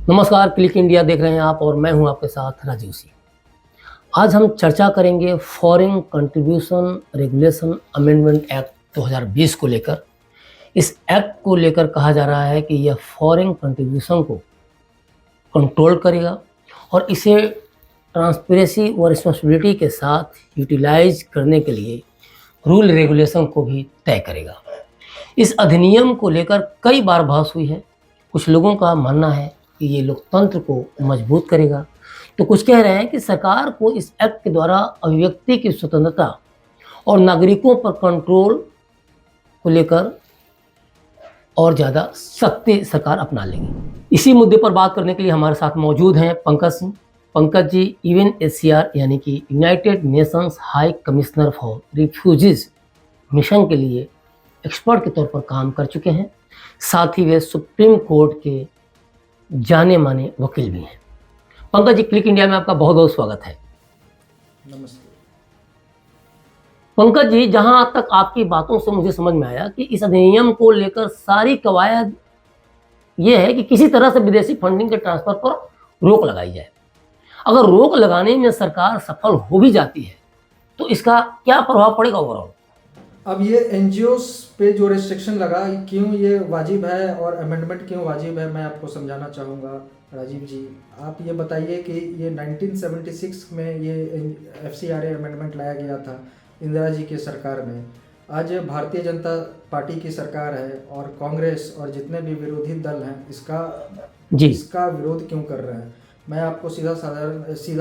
नमस्कार, click India देख रहे हैं आप और मैं हूं आपके साथ राजीव सिंह। आज हम चर्चा करेंगे foreign contribution regulation amendment act 2020 को लेकर। इस एक्ट को लेकर कहा जा रहा है कि यह फॉरेन कंट्रीब्यूशन को कंट्रोल करेगा और इसे ट्रांसपेरेंसी और रिस्पॉन्सिबिलिटी के साथ यूटिलाइज करने के लिए रूल रेगुलेशन को भी तय करेगा। इस अधिनियम को लेकर कई बार बहस हुई है। कुछ लोगों का मानना है कि ये लोकतंत्र को मजबूत करेगा, तो कुछ कह रहे हैं कि सरकार को इस एक्ट के द्वारा अभिव्यक्ति की स्वतंत्रता और नागरिकों पर कंट्रोल को लेकर और ज़्यादा शक्ति सरकार अपना लेगी। इसी मुद्दे पर बात करने के लिए हमारे साथ मौजूद हैं पंकज सिंह। पंकज जी UNHCR यानी कि United Nations high commissioner for refugees mission के लिए एक्सपर्ट के तौर पर काम कर चुके हैं। साथ ही वे सुप्रीम कोर्ट के जाने माने वकील भी हैं। पंकज जी, क्लिक इंडिया में आपका बहुत बहुत स्वागत है। नमस्ते। पंकज जी, जहां तक आपकी बातों से मुझे समझ में आया कि इस अधिनियम को लेकर सारी कवायद ये है कि किसी तरह से विदेशी फंडिंग के ट्रांसफर पर रोक लगाई जाए। अगर रोक लगाने में सरकार सफल हो भी जाती है तो इसका क्या प्रभाव पड़ेगा ओवरऑल? अब ये एनजीओस पे जो रिस्ट्रिक्शन लगा, क्यों ये वाजिब है और अमेंडमेंट क्यों वाजिब है, मैं आपको समझाना चाहूँगा। राजीव जी, आप ये बताइए कि ये 1976 में ये FCRA अमेंडमेंट लाया गया था इंदिरा जी की सरकार में। आज भारतीय जनता पार्टी की सरकार है और कांग्रेस और जितने भी विरोधी दल हैं इसका विरोध क्यों कर रहे हैं। मैं आपको सीधा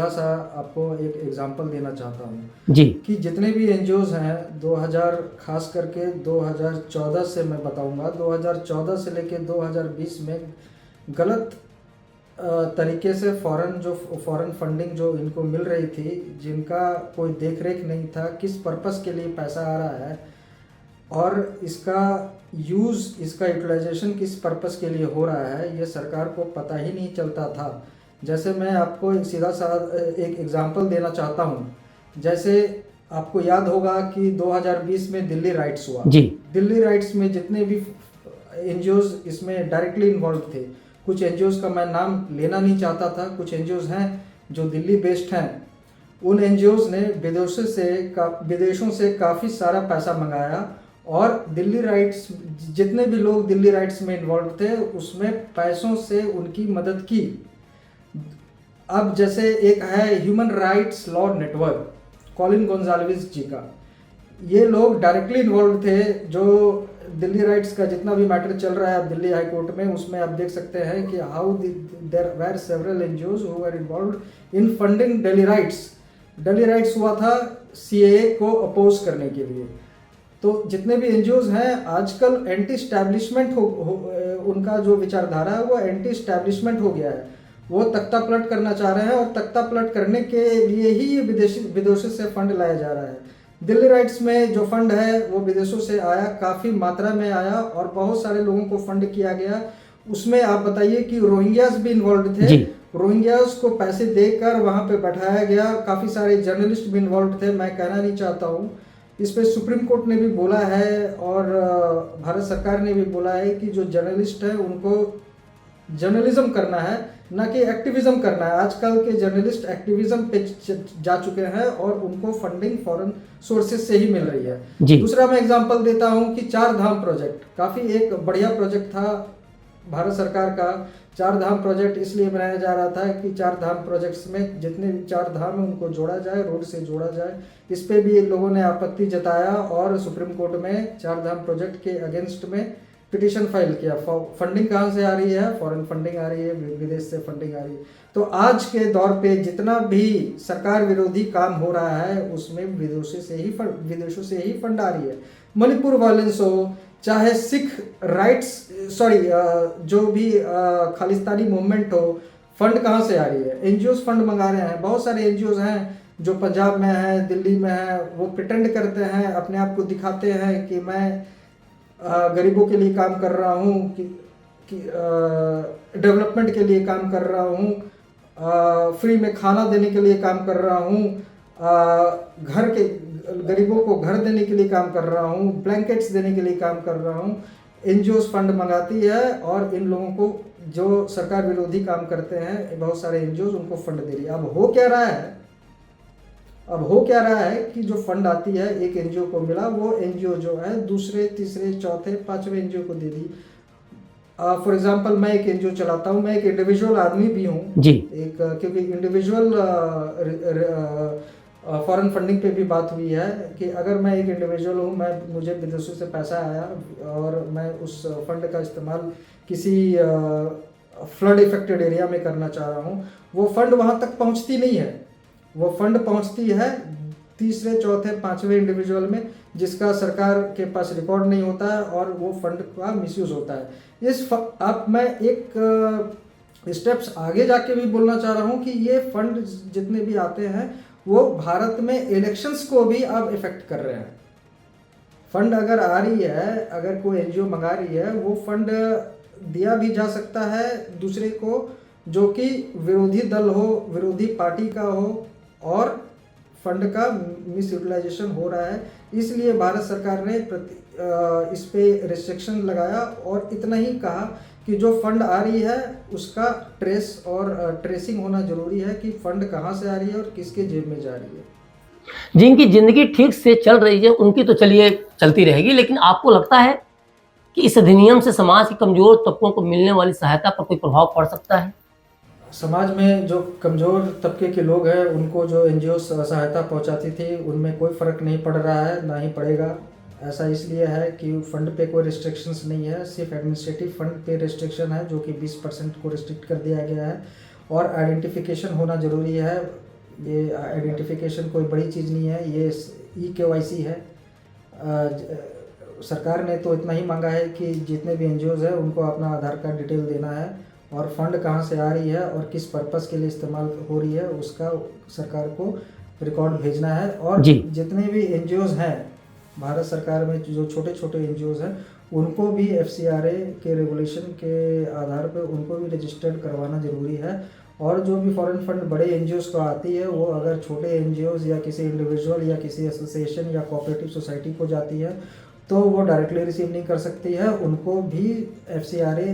सा आपको एक एग्जांपल देना चाहता हूँ जी कि जितने भी एनजीओज हैं 2000 खास करके 2014 से मैं बताऊंगा, 2014 से लेके 2020 में गलत तरीके से फॉरेन फंडिंग जो इनको मिल रही थी, जिनका कोई देख रेख नहीं था, किस पर्पस के लिए पैसा आ रहा है और इसका यूटिलाइजेशन किस पर्पस के लिए हो रहा है, ये सरकार को पता ही नहीं चलता था। जैसे मैं आपको एक सीधा सा एक एग्जांपल देना चाहता हूँ। जैसे आपको याद होगा कि 2020 में दिल्ली राइट्स हुआ जी। दिल्ली राइट्स में जितने भी एनजीओज इसमें डायरेक्टली इन्वॉल्व थे, कुछ एनजीओज का मैं नाम लेना नहीं चाहता था, कुछ एनजीओज हैं जो दिल्ली बेस्ड हैं। उन एनजीओज ने विदेशों से काफ़ी सारा पैसा मंगाया और दिल्ली राइट्स, जितने भी लोग दिल्ली राइट्स में इन्वॉल्व थे उसमें पैसों से उनकी मदद की। अब जैसे एक है human rights law network, Colin Gonsalves ji का, ये लोग डायरेक्टली इन्वॉल्व थे। जो दिल्ली राइट्स का जितना भी मैटर चल रहा है दिल्ली हाई कोर्ट में, उसमें आप देख सकते हैं कि how there were several NGOs who were involved in funding Delhi riots. Delhi riots हुआ था CAA को अपोज करने के लिए। तो जितने भी एनजीओज हैं आजकल एंटी स्टैब्लिशमेंट उनका जो विचारधारा है वो एंटी स्टैब्लिशमेंट हो गया है। वो तख्ता पलट करना चाह रहे हैं और तख्ता पलट करने के लिए ही ये विदेशों से फंड लाया जा रहा है। दिल्ली राइट्स में जो फंड है वो विदेशों से आया, काफ़ी मात्रा में आया और बहुत सारे लोगों को फंड किया गया। उसमें आप बताइए कि रोहिंग्यास भी इन्वॉल्व थे। रोहिंग्यास को पैसे देकर वहाँ पे बैठाया गया, काफ़ी सारे जर्नलिस्ट भी इन्वॉल्व थे। मैं कहना नहीं चाहता हूँ, इस पर सुप्रीम कोर्ट ने भी बोला है और भारत सरकार ने भी बोला है कि जो जर्नलिस्ट है उनको जर्नलिज्म करना है, ना कि एक्टिविज्म करना है। आजकल के जर्नलिस्ट एक्टिविज्म पे जा चुके हैं और उनको फंडिंग फॉरेन सोर्सेज से ही मिल रही है। दूसरा मैं एग्जांपल देता हूं कि 4 धाम प्रोजेक्ट काफ़ी एक बढ़िया प्रोजेक्ट था भारत सरकार का। 4 धाम प्रोजेक्ट इसलिए बनाया जा रहा था कि 4 धाम प्रोजेक्ट्स में जितने भी 4 धाम है उनको जोड़ा जाए, रोड से जोड़ा जाए। इस पे भी लोगों ने आपत्ति जताया और सुप्रीम कोर्ट में 4 धाम प्रोजेक्ट के अगेंस्ट में पिटीशन फाइल किया। फंडिंग कहाँ से आ रही है? फॉरेन फंडिंग आ रही है, विदेश से फंडिंग आ रही है। तो आज के दौर पे जितना भी सरकार विरोधी काम हो रहा है उसमें विदेशों से ही फंड आ रही है। मणिपुर वायलेंस हो, चाहे सिख राइट्स जो भी खालिस्तानी मूवमेंट हो, फंड कहाँ से आ रही है? एनजीओज फंड मंगा रहे हैं। बहुत सारे एनजीओज हैं जो पंजाब में है, दिल्ली में है, वो प्रिटेंड करते हैं, अपने आप को दिखाते हैं कि मैं गरीबों के लिए काम कर रहा हूँ, कि डेवलपमेंट के लिए काम कर रहा हूँ, फ्री में खाना देने के लिए काम कर रहा हूँ, घर के गरीबों को घर देने के लिए काम कर रहा हूँ, ब्लैंकेट्स देने के लिए काम कर रहा हूँ। एनजीओज फंड मंगाती है और इन लोगों को जो सरकार विरोधी काम करते हैं, बहुत सारे एनजीओ उनको फंड दे रही है। अब हो क्या रहा है, कि जो फंड आती है एक एनजीओ को मिला, वो एनजीओ जो है दूसरे, तीसरे, चौथे, पांचवें एनजीओ को दे दी। फॉर एग्जांपल मैं एक एनजीओ चलाता हूँ, मैं एक इंडिविजुअल आदमी भी हूँ जी, क्योंकि इंडिविजुअल फॉरेन फंडिंग पे भी बात हुई है कि अगर मैं एक इंडिविजुअल हूँ, मुझे विदेशों से पैसा आया और मैं उस फंड का इस्तेमाल किसी फ्लड इफेक्टेड एरिया में करना चाह रहा हूँ, वो फंड वहाँ तक पहुँचती नहीं है। वो फंड पहुँचती है तीसरे, चौथे, पांचवें इंडिविजुअल में, जिसका सरकार के पास रिकॉर्ड नहीं होता है और वो फंड का मिसयूज होता है। अब मैं एक स्टेप्स आगे जाके भी बोलना चाह रहा हूँ कि ये फंड जितने भी आते हैं वो भारत में इलेक्शंस को भी अब इफेक्ट कर रहे हैं। फंड अगर आ रही है, अगर कोई एनजीओ मंगा रही है, वो फंड दिया भी जा सकता है दूसरे को जो कि विरोधी दल हो, विरोधी पार्टी का हो, और फंड का मिस यूटिलाइजेशन हो रहा है। इसलिए भारत सरकार ने इस पे रिस्ट्रिक्शन लगाया और इतना ही कहा कि जो फंड आ रही है उसका ट्रेस और ट्रेसिंग होना जरूरी है कि फंड कहाँ से आ रही है और किसके जेब में जा रही है। जिनकी जिंदगी ठीक से चल रही है उनकी तो चलिए चलती रहेगी, लेकिन आपको लगता है कि इस अधिनियम से समाज के कमजोर तबकों को मिलने वाली सहायता पर कोई प्रभाव पड़ सकता है? समाज में जो कमज़ोर तबके के लोग हैं उनको जो एनजीओ सहायता पहुंचाती थी उनमें कोई फ़र्क नहीं पड़ रहा है, ना ही पड़ेगा। ऐसा इसलिए है कि फंड पे कोई रिस्ट्रिक्शंस नहीं है, सिर्फ एडमिनिस्ट्रेटिव फंड पे रिस्ट्रिक्शन है जो कि 20% को रिस्ट्रिक्ट कर दिया गया है। और आइडेंटिफिकेशन होना ज़रूरी है। ये आइडेंटिफिकेशन कोई बड़ी चीज़ नहीं है, ये EKYC है। सरकार ने तो इतना ही मांगा है कि जितने भी एनजीओज़ हैं उनको अपना आधार कार्ड डिटेल देना है और फंड कहाँ से आ रही है और किस पर्पस के लिए इस्तेमाल हो रही है उसका सरकार को रिकॉर्ड भेजना है। और जितने भी एनजीओज़ हैं भारत सरकार में, जो छोटे छोटे एनजीओज़ हैं, उनको भी FCRA के रेगुलेशन के आधार पर उनको भी रजिस्टर्ड करवाना ज़रूरी है। और जो भी फॉरेन फंड बड़े एनजीओज़ को आती है, वो अगर छोटे एनजीओज़ या किसी इंडिविजुअल या किसी एसोसिएशन या कोऑपरेटिव सोसाइटी को जाती है तो वो डायरेक्टली रिसीव नहीं कर सकती है, उनको भी FCRA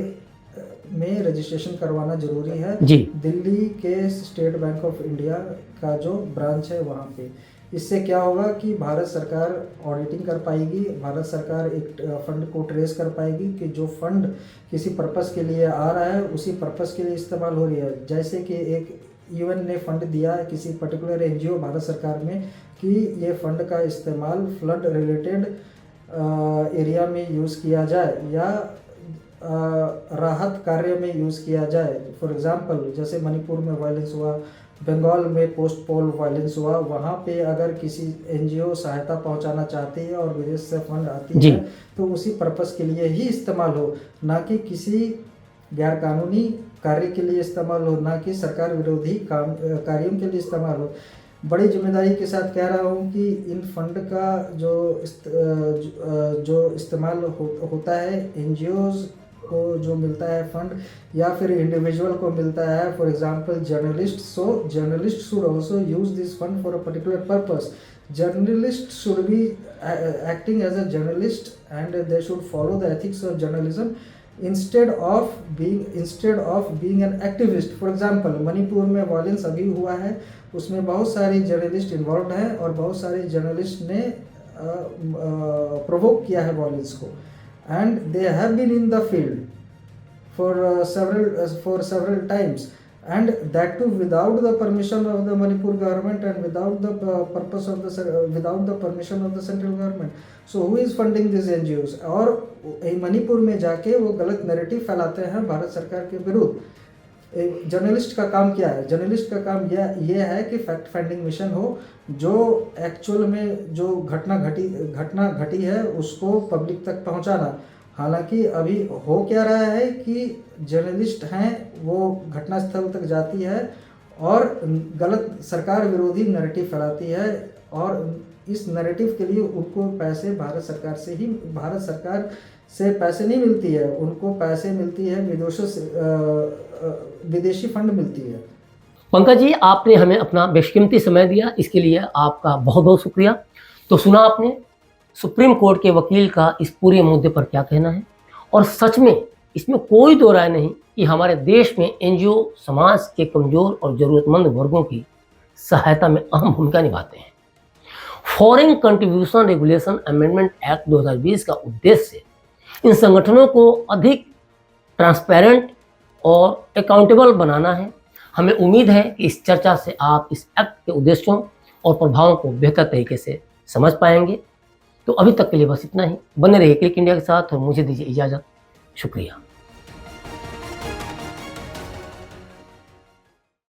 में रजिस्ट्रेशन करवाना जरूरी है जी। दिल्ली के स्टेट बैंक ऑफ इंडिया का जो ब्रांच है वहाँ पे। इससे क्या होगा कि भारत सरकार ऑडिटिंग कर पाएगी, भारत सरकार एक फंड को ट्रेस कर पाएगी कि जो फंड किसी पर्पस के लिए आ रहा है उसी पर्पस के लिए इस्तेमाल हो रही है। जैसे कि एक UN ने फंड दिया किसी पर्टिकुलर एनजीओ भारत सरकार में कि ये फंड का इस्तेमाल फ्लड रिलेटेड एरिया में यूज़ किया जाए या राहत कार्य में यूज़ किया जाए। फॉर एग्जांपल जैसे मणिपुर में वायलेंस हुआ, बंगाल में पोस्ट पोल वायलेंस हुआ, वहाँ पे अगर किसी एनजीओ सहायता पहुँचाना चाहती है और विदेश से फंड आती है तो उसी पर्पस के लिए ही इस्तेमाल हो, ना कि किसी गैरकानूनी कार्य के लिए इस्तेमाल हो, ना कि सरकार विरोधी कार्यों के लिए इस्तेमाल हो। बड़ी जिम्मेदारी के साथ कह रहा हूँ कि इन फंड का जो इस्तेमाल होता है एनजीओज़ को जो मिलता है फंड या फिर इंडिविजुअल को मिलता है, for example journalist, so journalist should also use this fund for a particular purpose. Journalist should be acting as a journalist and they should follow the ethics of journalism instead of being an activist. For example Manipur में violence अभी हुआ है, उसमें बहुत सारे journalist involve हैं और बहुत सारे जर्नलिस्ट ने प्रोवोक किया है वायलेंस को, and they have been in the field for several times, and that too without the permission of the Manipur government and without the permission of the central government. So who is funding these NGOs? और मणिपुर में जाके वो गलत narrative फैलाते हैं भारत सरकार के विरुद्ध। जर्नलिस्ट का काम क्या है? जर्नलिस्ट का काम यह है कि फैक्ट फाइंडिंग मिशन हो, जो एक्चुअल में जो घटना घटी है उसको पब्लिक तक पहुंचाना। हालांकि अभी हो क्या रहा है कि जर्नलिस्ट हैं वो घटनास्थल तक जाती है और गलत सरकार विरोधी नैरेटिव फैलाती है और इस नैरेटिव के लिए उनको पैसे भारत सरकार से पैसे नहीं मिलती है, उनको पैसे मिलती है विदेशी फंड मिलती है। पंकज जी, आपने हमें अपना बेशकीमती समय दिया, इसके लिए आपका बहुत बहुत शुक्रिया। तो सुना आपने सुप्रीम कोर्ट के वकील का इस पूरे मुद्दे पर क्या कहना है और सच में इसमें कोई दो राय नहीं कि हमारे देश में एनजीओ समाज के कमजोर और जरूरतमंद वर्गों की सहायता में अहम भूमिका निभाते हैं। Foreign contribution regulation amendment act 2020 का उद्देश्य इन संगठनों को अधिक ट्रांसपेरेंट और अकाउंटेबल बनाना है। हमें उम्मीद है कि इस चर्चा से आप इस एक्ट के उद्देश्यों और प्रभावों को बेहतर तरीके से समझ पाएंगे। तो अभी तक के लिए बस इतना ही। बने रहिए क्लिक इंडिया के साथ और मुझे दीजिए इजाज़त। शुक्रिया।